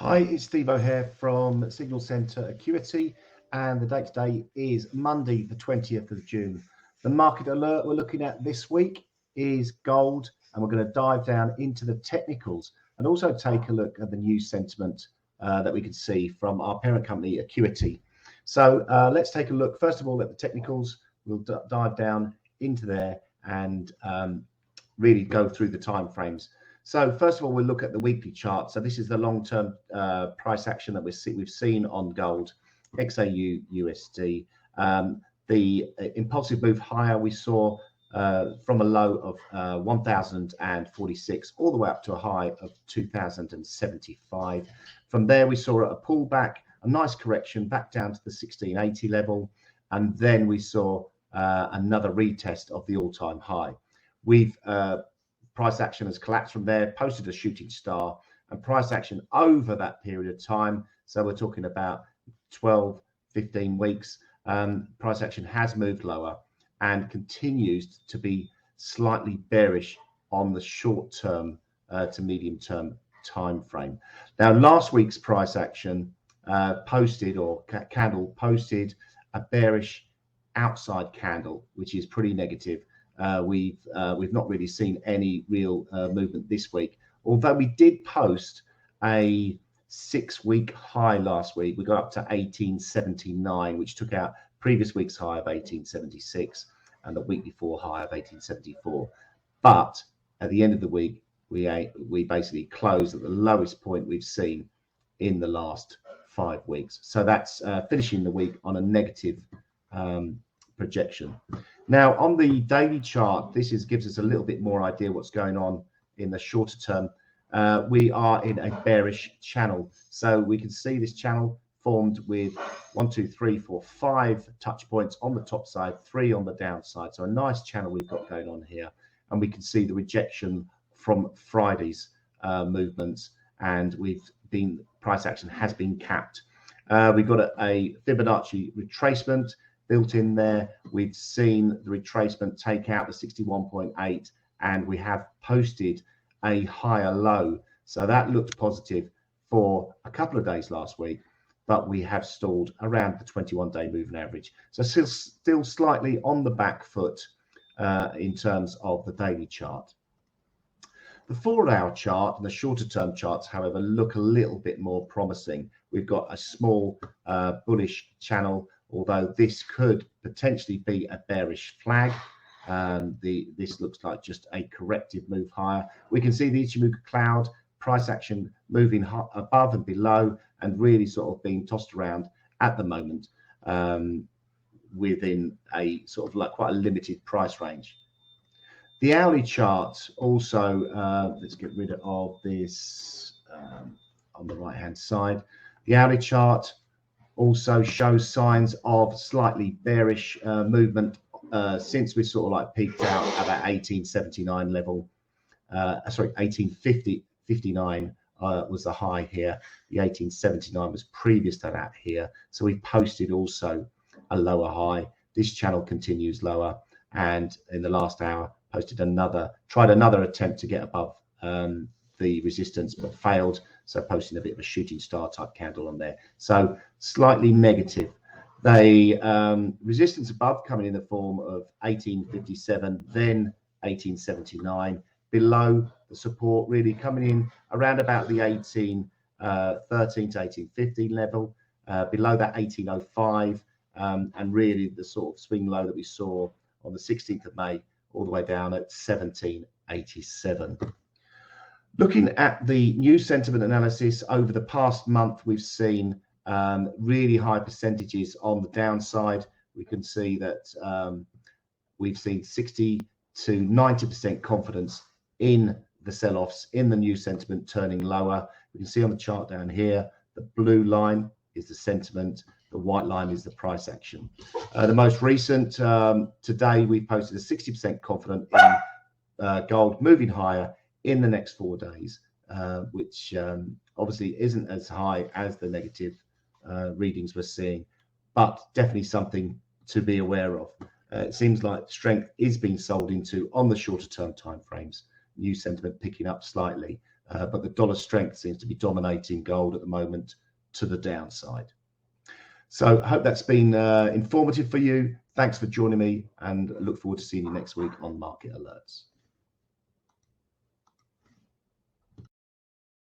Hi, it's Steve O'Hare from Signal Centre Acuity, and the date today is Monday, the 20th of June. The market alert we're looking at this week is gold, and we're going to dive down into the technicals and also take a look at the news sentiment that we can see from our parent company, Acuity. So let's take a look, first of all, at the technicals. We'll dive down into there and really go through the time frames. So first of all, we'll look at the weekly chart. So this is the long-term price action that we've seen on gold, XAU USD. The impulsive move higher we saw from a low of 1,046 all the way up to a high of 2,075. From there, we saw a pullback, a nice correction back down to the 1680 level, and then we saw another retest of the all-time high. We've price action has collapsed from there, posted a shooting star, and price action over that period of time, so we're talking about 12, 15 weeks, price action has moved lower and continues to be slightly bearish on the short term to medium term time frame. Now, last week's price action candle posted a bearish outside candle, which is pretty negative. We've not really seen any real movement this week, although we did post a 6-week high last week. We got up to 1879, which took out previous week's high of 1876 and the week before high of 1874. But at the end of the week, we basically closed at the lowest point we've seen in the last 5 weeks. So that's finishing the week on a negative projection. Now, on the daily chart, this gives us a little bit more idea what's going on in the shorter term. We are in a bearish channel, so we can see this channel formed with 1, 2, 3, 4, 5 touch points on the top side, 3 on the downside. So a nice channel we've got going on here, and we can see the rejection from Friday's movements, and price action has been capped. We've got a Fibonacci retracement built in there. We've seen the retracement take out the 61.8, and we have posted a higher low. So that looked positive for a couple of days last week, but we have stalled around the 21-day moving average. So still slightly on the back foot in terms of the daily chart. The 4-hour chart and the shorter term charts, however, look a little bit more promising. We've got a small bullish channel, although this could potentially be a bearish flag. This looks like just a corrective move higher. We can see the Ichimoku cloud price action moving above and below and really sort of being tossed around at the moment within a sort of like quite a limited price range. The hourly chart also, let's get rid of this on the right hand side. The hourly chart also shows signs of slightly bearish movement since we sort of like peaked out at that 1879 level. Sorry, 1859 was the high here. The 1879 was previous to that here. So we posted also a lower high. This channel continues lower, and in the last hour tried another attempt to get above the resistance, but failed. So posting a bit of a shooting star type candle on there. So slightly negative. The resistance above coming in the form of 1857, then 1879. Below the support really coming in around about the 1813 to 1815 level. Below that 1805, and really the sort of swing low that we saw on the 16th of May all the way down at 1787. Looking at the new sentiment analysis over the past month, we've seen really high percentages on the downside. We can see that we've seen 60 to 90% confidence in the sell-offs, in the new sentiment turning lower. We can see on the chart down here, the blue line is the sentiment, the white line is the price action. The most recent, today we posted a 60% confident in gold moving higher in the next 4 days, which obviously isn't as high as the negative readings we're seeing, but definitely something to be aware of. It seems like strength is being sold into on the shorter term timeframes. New sentiment picking up slightly, but the dollar strength seems to be dominating gold at the moment to the downside. So I hope that's been informative for you. Thanks for joining me, and look forward to seeing you next week on Market Alerts.